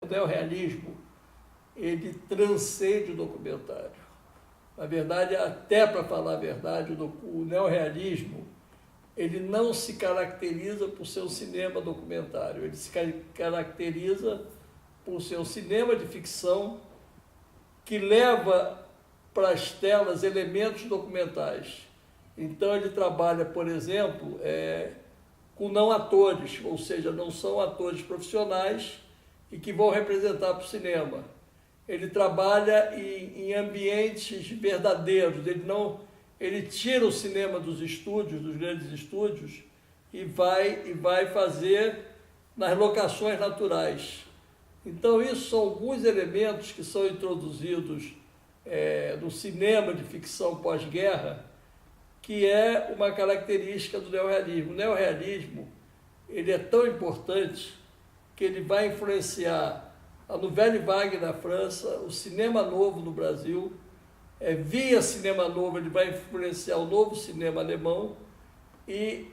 O neorrealismo, ele transcende o documentário. Na verdade, até para falar a verdade, o neorrealismo, ele não se caracteriza por ser um cinema documentário, ele se caracteriza por ser um cinema de ficção que leva para as telas elementos documentais. Então, ele trabalha, por exemplo, com não atores, ou seja, não são atores profissionais e que vão representar para o cinema. Ele trabalha em ambientes verdadeiros, ele tira o cinema dos estúdios, dos grandes estúdios, e vai fazer nas locações naturais. Então, isso são alguns elementos que são introduzidos no cinema de ficção pós-guerra, que é uma característica do neorrealismo. O neorrealismo, ele é tão importante que ele vai influenciar a Nouvelle Vague na França, o cinema novo no Brasil, via cinema novo ele vai influenciar o novo cinema alemão e,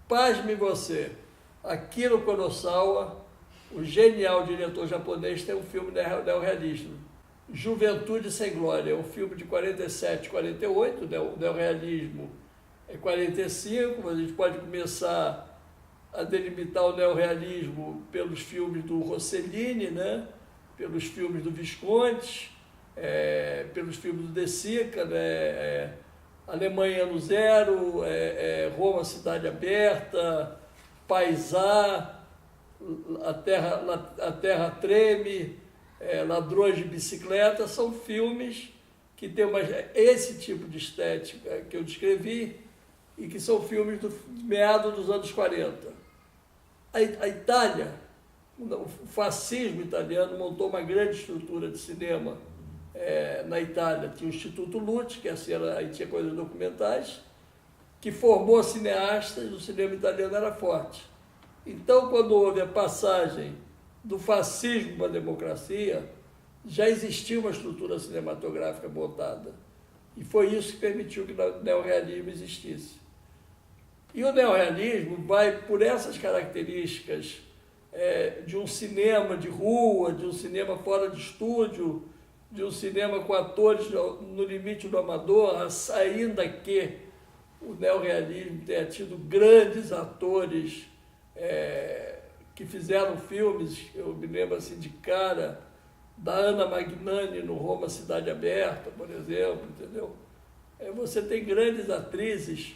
pasme você, Akira Kurosawa, o genial diretor japonês, tem um filme neorrealista, Juventude Sem Glória, é um filme de 47, 48, o neorrealismo é 45, mas a gente pode começar a delimitar o neorrealismo pelos filmes do Rossellini, né? Pelos filmes do Visconti, pelos filmes do De Sica, né? Alemanha Ano Zero, Roma Cidade Aberta, Paisá, A Terra Treme, Ladrões de Bicicleta, são filmes que têm esse tipo de estética que eu descrevi e que são filmes do meado dos anos 40. A Itália, o fascismo italiano montou uma grande estrutura de cinema na Itália. Tinha o Instituto Luzzi, que aí tinha coisas documentais, que formou cineastas, o cinema italiano era forte. Então, quando houve a passagem do fascismo para a democracia, já existia uma estrutura cinematográfica montada. E foi isso que permitiu que o neorrealismo existisse. E o neorrealismo vai por essas características de um cinema de rua, de um cinema fora de estúdio, de um cinema com atores no limite do amador, ainda que o neorrealismo tenha tido grandes atores que fizeram filmes. Eu me lembro assim de cara da Anna Magnani no Roma Cidade Aberta, por exemplo, entendeu? Você tem grandes atrizes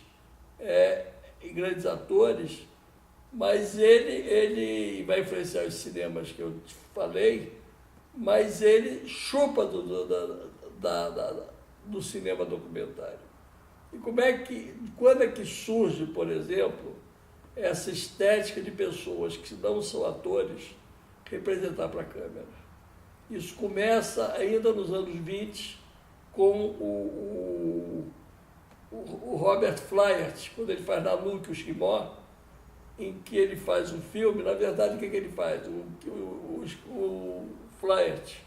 e grandes atores, mas ele vai influenciar os cinemas que eu te falei, mas ele chupa do cinema documentário. E quando é que surge, por exemplo, essa estética de pessoas que não são atores representar para a câmera? Isso começa ainda nos anos 20 com o Robert Flyert, quando ele faz Nanook, o Esquimó, em que ele faz um filme. Na verdade, o que ele faz? O Flyert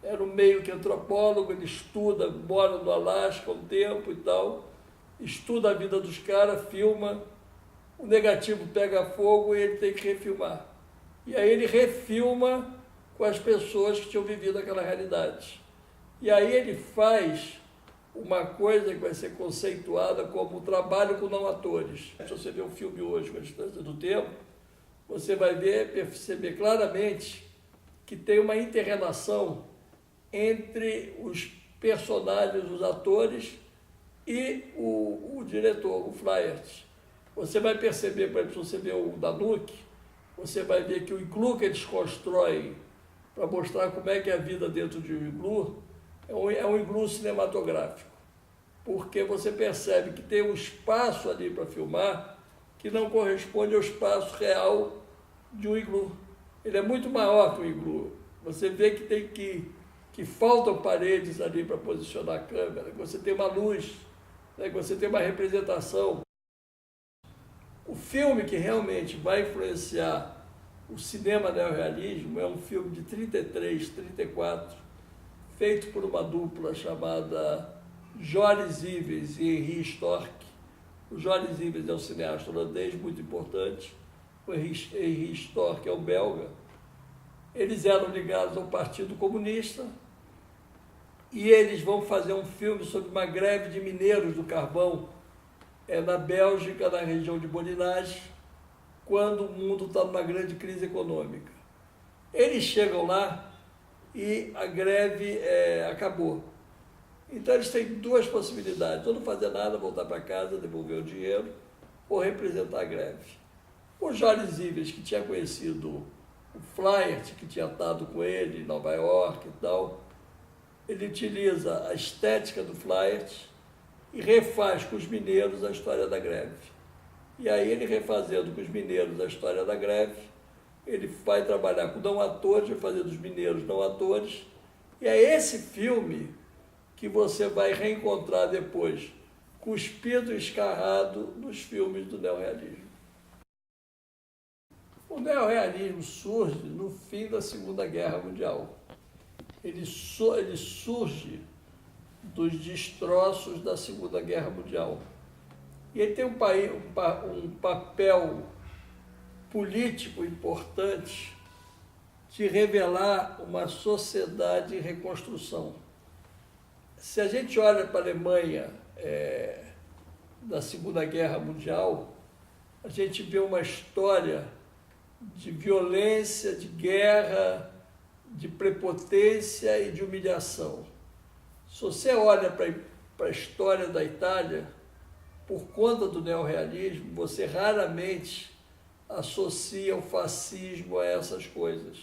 era um meio que antropólogo, ele estuda, mora no Alasca há um tempo e tal, estuda a vida dos caras, filma, o negativo pega fogo e ele tem que refilmar. E aí ele refilma com as pessoas que tinham vivido aquela realidade. E aí ele faz uma coisa que vai ser conceituada como trabalho com não atores. Se você ver o filme hoje, com a distância do tempo, você vai perceber claramente que tem uma inter-relação entre os personagens, os atores e o diretor, o Flyert. Você vai perceber, por exemplo, se você ver o Nanook, você vai ver que o iglu que eles constroem para mostrar como é que é a vida dentro de um iglu, é um iglu cinematográfico, porque você percebe que tem um espaço ali para filmar que não corresponde ao espaço real de um iglu. Ele é muito maior que um iglu. Você vê que faltam paredes ali para posicionar a câmera, que você tem uma luz, né, que você tem uma representação. O filme que realmente vai influenciar o cinema neorrealismo é um filme de 33, 34, feito por uma dupla chamada Joris Ivens e Henri Storck. O Joris Ivens é um cineasta holandês muito importante, o Henri Storr, que é o belga, eles eram ligados ao Partido Comunista e eles vão fazer um filme sobre uma greve de mineiros do carvão na Bélgica, na região de Borinage, quando o mundo está numa grande crise econômica. Eles chegam lá e a greve acabou. Então eles têm duas possibilidades, ou não fazer nada, voltar para casa, devolver o dinheiro, ou representar a greve. O Joris Ivers, que tinha conhecido o Flaherty, que tinha estado com ele em Nova York e tal, ele utiliza a estética do Flaherty e refaz com os mineiros a história da greve. E aí ele refazendo com os mineiros a história da greve, ele vai trabalhar com não atores, vai fazer dos mineiros não atores, e é esse filme que você vai reencontrar depois, cuspido e escarrado nos filmes do neorrealismo. O neorrealismo surge no fim da Segunda Guerra Mundial. Ele surge dos destroços da Segunda Guerra Mundial. E ele tem um papel político importante de revelar uma sociedade em reconstrução. Se a gente olha para a Alemanha da Segunda Guerra Mundial, a gente vê uma história de violência, de guerra, de prepotência e de humilhação. Se você olha para a história da Itália, por conta do neorrealismo, você raramente associa o fascismo a essas coisas.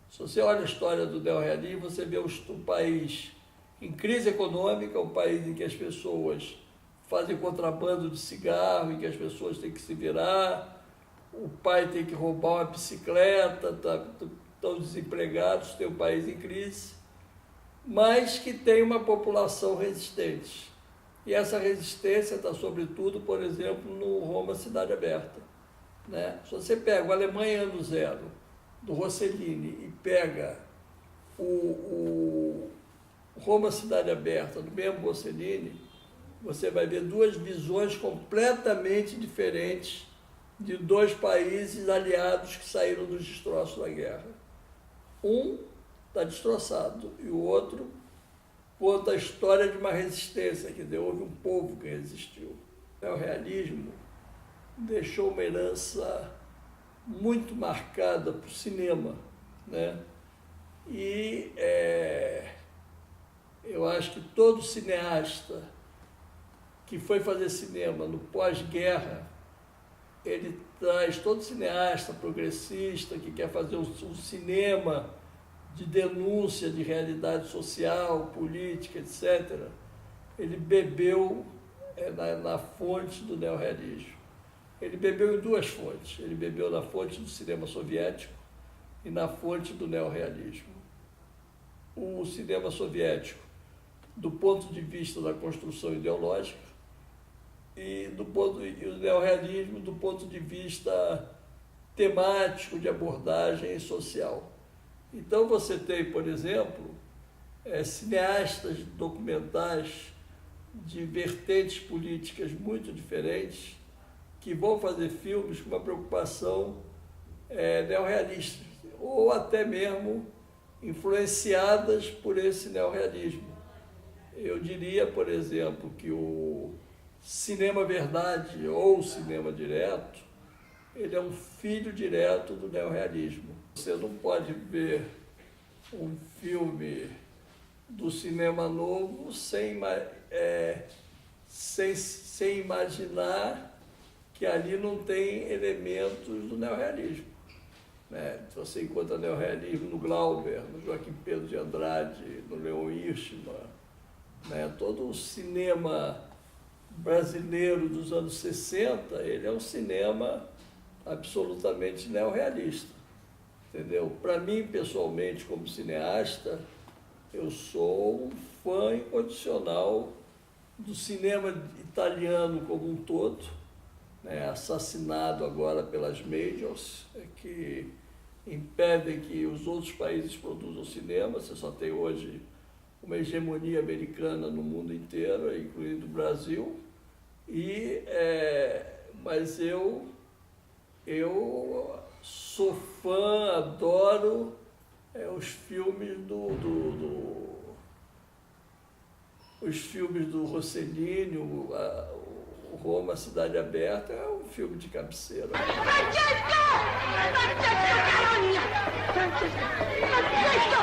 Se você olha a história do neorrealismo, você vê um país em crise econômica, um país em que as pessoas fazem contrabando de cigarro, em que as pessoas têm que se virar, o pai tem que roubar uma bicicleta, estão desempregados, tem um país em crise, mas que tem uma população resistente. E essa resistência está, sobretudo, por exemplo, no Roma Cidade Aberta. Né? Se você pega o Alemanha Ano Zero, do Rossellini, e pega o Roma Cidade Aberta, do mesmo Rossellini, você vai ver duas visões completamente diferentes de dois países aliados que saíram dos destroços da guerra. Um está destroçado e o outro conta a história de uma resistência, quer dizer, houve um povo que resistiu. O realismo deixou uma herança muito marcada para o cinema, né? E eu acho que todo cineasta que foi fazer cinema no pós-guerra, ele traz, todo cineasta progressista que quer fazer um cinema de denúncia de realidade social, política, etc., ele bebeu na fonte do neorrealismo. Ele bebeu em duas fontes. Ele bebeu na fonte do cinema soviético e na fonte do neorrealismo. O cinema soviético, do ponto de vista da construção ideológica, e o neorrealismo do ponto de vista temático, de abordagem social. Então você tem, por exemplo, cineastas documentais de vertentes políticas muito diferentes que vão fazer filmes com uma preocupação neorrealista, ou até mesmo influenciadas por esse neorrealismo. Eu diria, por exemplo, que o cinema verdade ou o cinema direto, ele é um filho direto do neorrealismo. Você não pode ver um filme do cinema novo sem imaginar que ali não tem elementos do neorrealismo. Né? Você encontra neorrealismo no Glauber, no Joaquim Pedro de Andrade, no Leon Hirschman. Né? Todo o cinema brasileiro dos anos 60, ele é um cinema absolutamente neorrealista, entendeu? Para mim, pessoalmente, como cineasta, eu sou um fã incondicional do cinema italiano como um todo, né? Assassinado agora pelas majors, que impedem que os outros países produzam cinema. Você só tem hoje uma hegemonia americana no mundo inteiro, incluindo o Brasil, mas eu Eu sou fã, adoro os filmes os filmes do Rossellini, o Roma, Cidade Aberta, é um filme de cabeceira. Francesco! Francesco Caronia! Francesco! Francesco!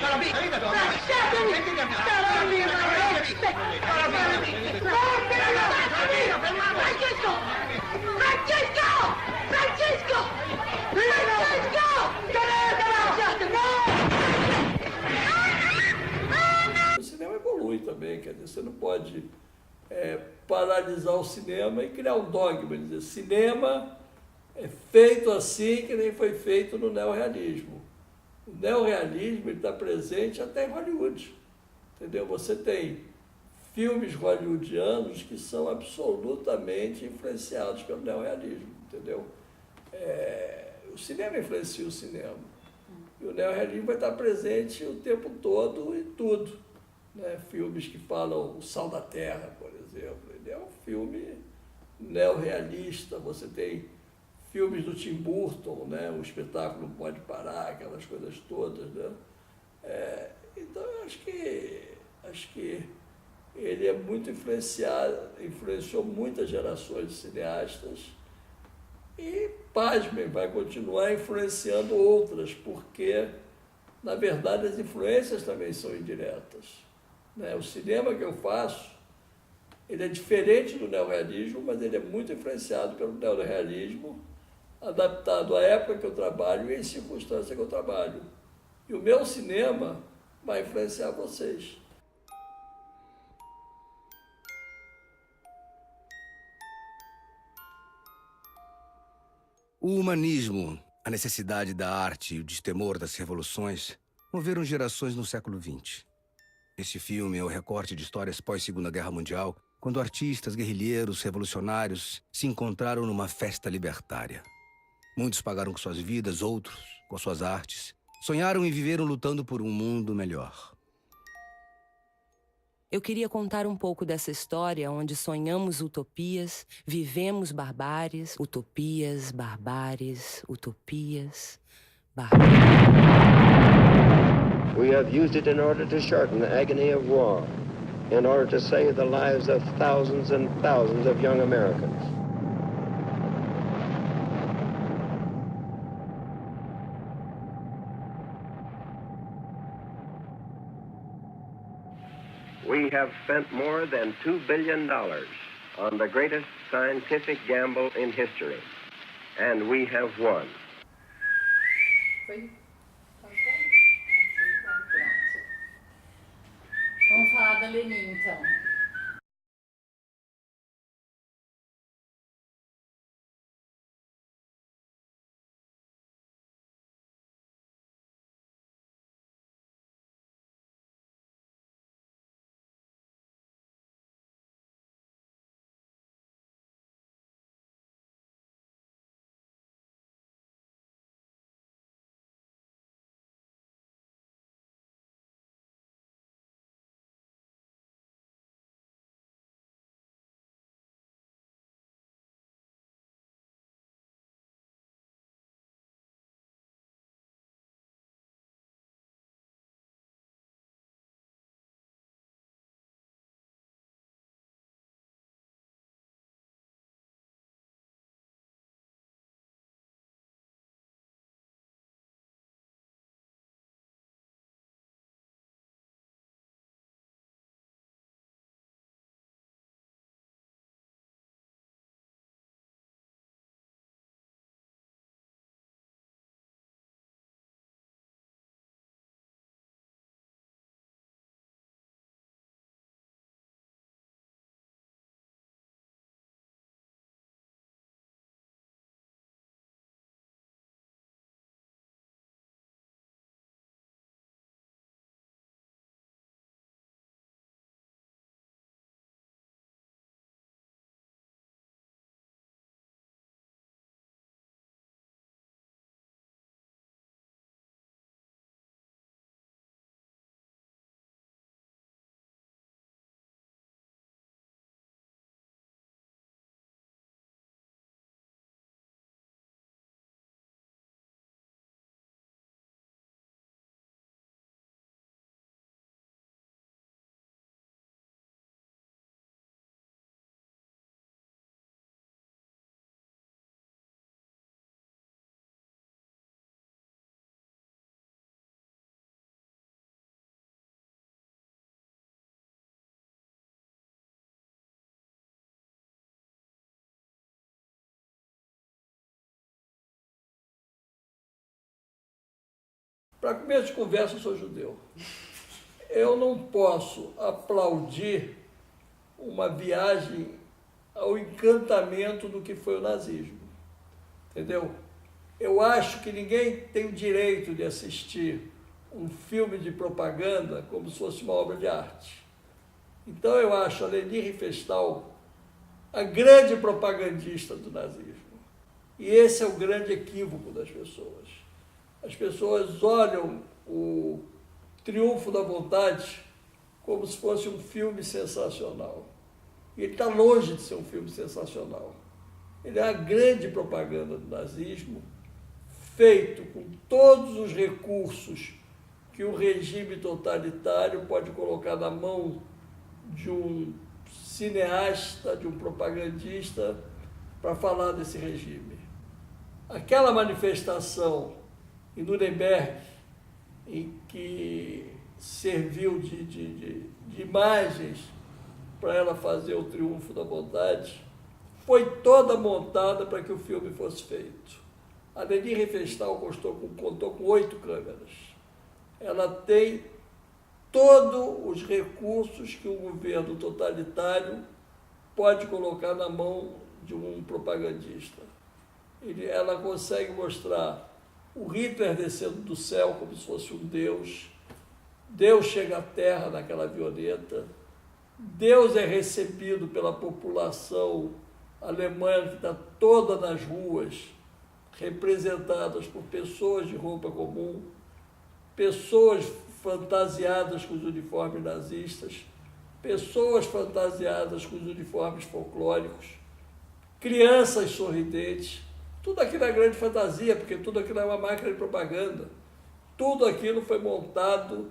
Francesco! Lasciatemi! Carolina! Francesco! Francesco! Francesco! Francesco! O cinema evolui também, quer dizer, você não pode paralisar o cinema e criar um dogma, dizer, cinema é feito assim que nem foi feito no neorrealismo. O neorrealismo está presente até em Hollywood, entendeu? Você tem filmes hollywoodianos que são absolutamente influenciados pelo neorrealismo, entendeu? O cinema influencia o cinema. E o neorrealismo vai estar presente o tempo todo em tudo. Né? Filmes que falam O Sal da Terra, por exemplo, ele é um filme neorrealista. Você tem filmes do Tim Burton, né? O Espetáculo Não Pode Parar, aquelas coisas todas. Né? Então, eu acho que ele é muito influenciou muitas gerações de cineastas e, pasmem, vai continuar influenciando outras, porque, na verdade, as influências também são indiretas. Né? O cinema que eu faço, ele é diferente do neorrealismo, mas ele é muito influenciado pelo neorrealismo, adaptado à época que eu trabalho e em circunstância que eu trabalho. E o meu cinema vai influenciar vocês. O humanismo, a necessidade da arte e o destemor das revoluções moveram gerações no século XX. Este filme é o recorte de histórias pós-Segunda Guerra Mundial, quando artistas, guerrilheiros, revolucionários se encontraram numa festa libertária. Muitos pagaram com suas vidas, outros com suas artes. Sonharam e viveram lutando por um mundo melhor. Eu queria contar um pouco dessa história onde sonhamos utopias, vivemos barbáries, utopias, barbáries, utopias, barbáries. We have used it in order to shorten the agony of war, in order to save the lives of thousands and thousands of young Americans. We have spent more than $2 billion on the greatest scientific gamble in history, and we have won. Vamos falar da Lenin, então. Para começo de conversa, eu sou judeu. Eu não posso aplaudir uma viagem ao encantamento do que foi o nazismo. Entendeu? Eu acho que ninguém tem o direito de assistir um filme de propaganda como se fosse uma obra de arte. Então eu acho a Leni Riefenstahl a grande propagandista do nazismo. E esse é o grande equívoco das pessoas. As pessoas olham o Triunfo da Vontade como se fosse um filme sensacional. E ele está longe de ser um filme sensacional. Ele é a grande propaganda do nazismo, feito com todos os recursos que o regime totalitário pode colocar na mão de um cineasta, de um propagandista, para falar desse regime. Aquela manifestação em Nuremberg, em que serviu de imagens para ela fazer o Triunfo da Vontade, foi toda montada para que o filme fosse feito. A Leni Riefenstahl contou com 8 câmeras. Ela tem todos os recursos que um governo totalitário pode colocar na mão de um propagandista. Ela consegue mostrar o Hitler descendo do céu como se fosse um Deus. Deus chega à Terra naquela avioneta. Deus é recebido pela população alemã que está toda nas ruas, representadas por pessoas de roupa comum, pessoas fantasiadas com os uniformes nazistas, pessoas fantasiadas com os uniformes folclóricos, crianças sorridentes. Tudo aquilo é grande fantasia, porque tudo aquilo é uma máquina de propaganda. Tudo aquilo foi montado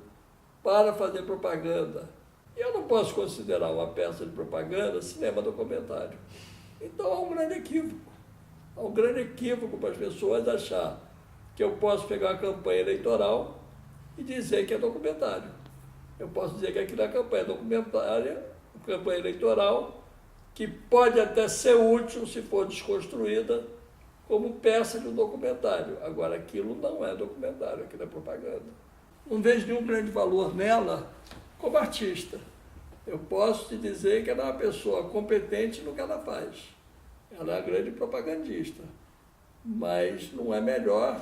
para fazer propaganda. Eu não posso considerar uma peça de propaganda cinema documentário. Então há um grande equívoco. Há um grande equívoco para as pessoas achar que eu posso pegar a campanha eleitoral e dizer que é documentário. Eu posso dizer que aquilo é campanha documentária, campanha eleitoral, que pode até ser útil se for desconstruída como peça de um documentário. Agora, aquilo não é documentário, aquilo é propaganda. Não vejo nenhum grande valor nela como artista. Eu posso te dizer que ela é uma pessoa competente no que ela faz. Ela é uma grande propagandista, mas não é melhor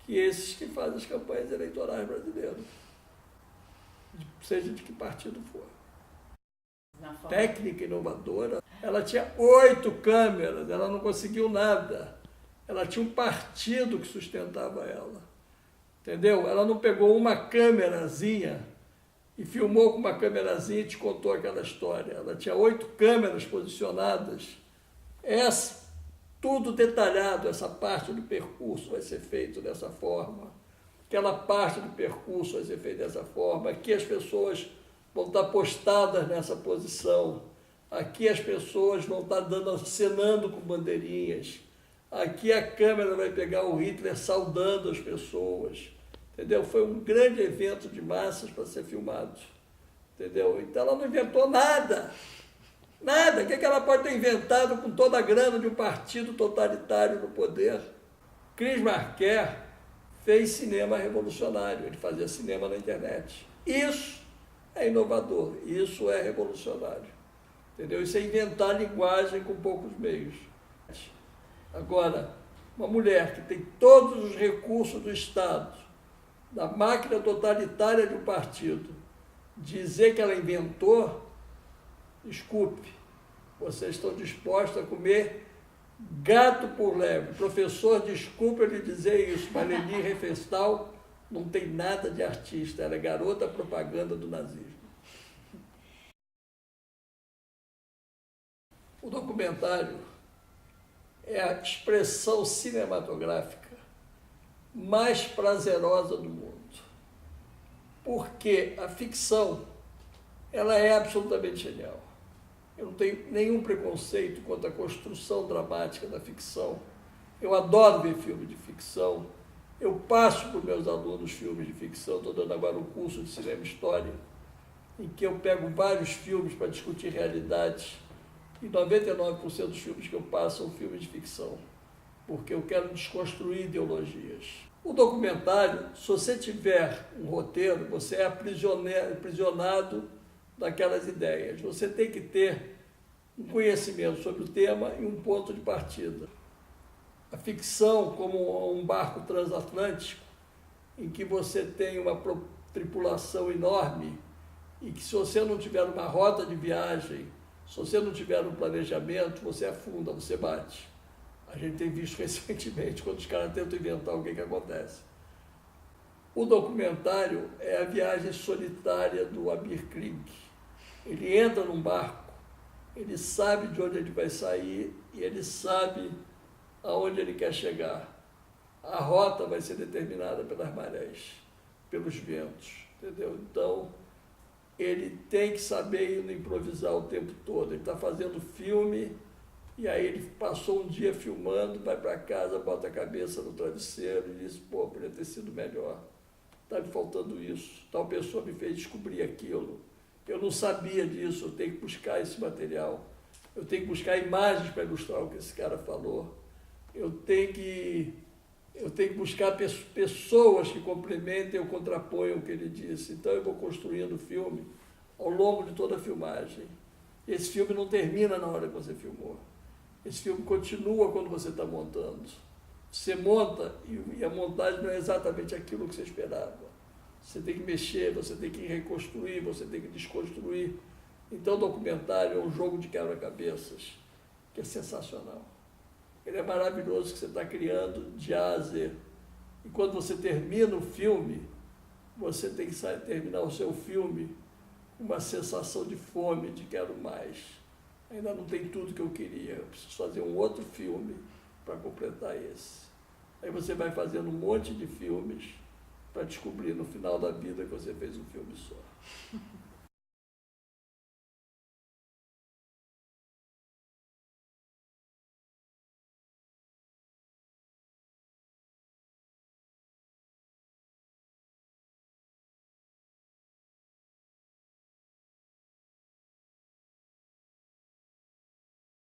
que esses que fazem as campanhas eleitorais brasileiras, seja de que partido for. Técnica inovadora. Ela tinha 8 câmeras, ela não conseguiu nada. Ela tinha um partido que sustentava ela. Entendeu? Ela não pegou uma câmerazinha e filmou com uma câmerazinha e te contou aquela história. Ela tinha 8 câmeras posicionadas. Tudo detalhado, essa parte do percurso vai ser feito dessa forma. Aquela parte do percurso vai ser feita dessa forma. Aqui as pessoas vão estar postadas nessa posição. Aqui as pessoas vão estar acenando com bandeirinhas. Aqui a câmera vai pegar o Hitler saudando as pessoas. Entendeu? Foi um grande evento de massas para ser filmado. Entendeu? Então ela não inventou nada. Nada. O que ela pode ter inventado com toda a grana de um partido totalitário no poder? Chris Marquer fez cinema revolucionário. Ele fazia cinema na internet. Isso é inovador. Isso é revolucionário. Entendeu? Isso é inventar linguagem com poucos meios. Agora, uma mulher que tem todos os recursos do Estado, da máquina totalitária de um partido, dizer que ela inventou, desculpe, vocês estão dispostos a comer gato por lebre. Professor, desculpe eu lhe dizer isso, mas Leni Riefenstahl não tem nada de artista, ela é garota propaganda do nazismo. O documentário é a expressão cinematográfica mais prazerosa do mundo. Porque a ficção, ela é absolutamente genial. Eu não tenho nenhum preconceito quanto à construção dramática da ficção. Eu adoro ver filme de ficção. Eu passo para os meus alunos filmes de ficção. Estou dando agora um curso de cinema e história, em que eu pego vários filmes para discutir realidades. E 99% dos filmes que eu passo são filmes de ficção, porque eu quero desconstruir ideologias. O documentário, se você tiver um roteiro, você é aprisionado daquelas ideias. Você tem que ter um conhecimento sobre o tema e um ponto de partida. A ficção, como um barco transatlântico, em que você tem uma tripulação enorme e que, se você não tiver uma rota de viagem, se você não tiver um planejamento, você afunda, você bate. A gente tem visto recentemente, quando os caras tentam inventar o que acontece. O documentário é a viagem solitária do Abir Klink. Ele entra num barco, ele sabe de onde ele vai sair e ele sabe aonde ele quer chegar. A rota vai ser determinada pelas marés, pelos ventos, entendeu? Então, ele tem que saber improvisar o tempo todo. Ele está fazendo filme e aí ele passou um dia filmando, vai para casa, bota a cabeça no travesseiro e diz, pô, poderia ter sido melhor. Está me faltando isso. Tal pessoa me fez descobrir aquilo. Eu não sabia disso, eu tenho que buscar esse material. Eu tenho que buscar imagens para ilustrar o que esse cara falou. Eu tenho que buscar pessoas que complementem ou contraponham o que ele disse. Então eu vou construindo o filme ao longo de toda a filmagem. Esse filme não termina na hora que você filmou. Esse filme continua quando você está montando. Você monta e a montagem não é exatamente aquilo que você esperava. Você tem que mexer, você tem que reconstruir, você tem que desconstruir. Então o documentário é um jogo de quebra-cabeças que é sensacional. Ele é maravilhoso, que você está criando de A a Z. E quando você termina o filme, você tem que terminar o seu filme com uma sensação de fome, de quero mais. Ainda não tem tudo que eu queria, eu preciso fazer um outro filme para completar esse. Aí você vai fazendo um monte de filmes para descobrir no final da vida que você fez um filme só.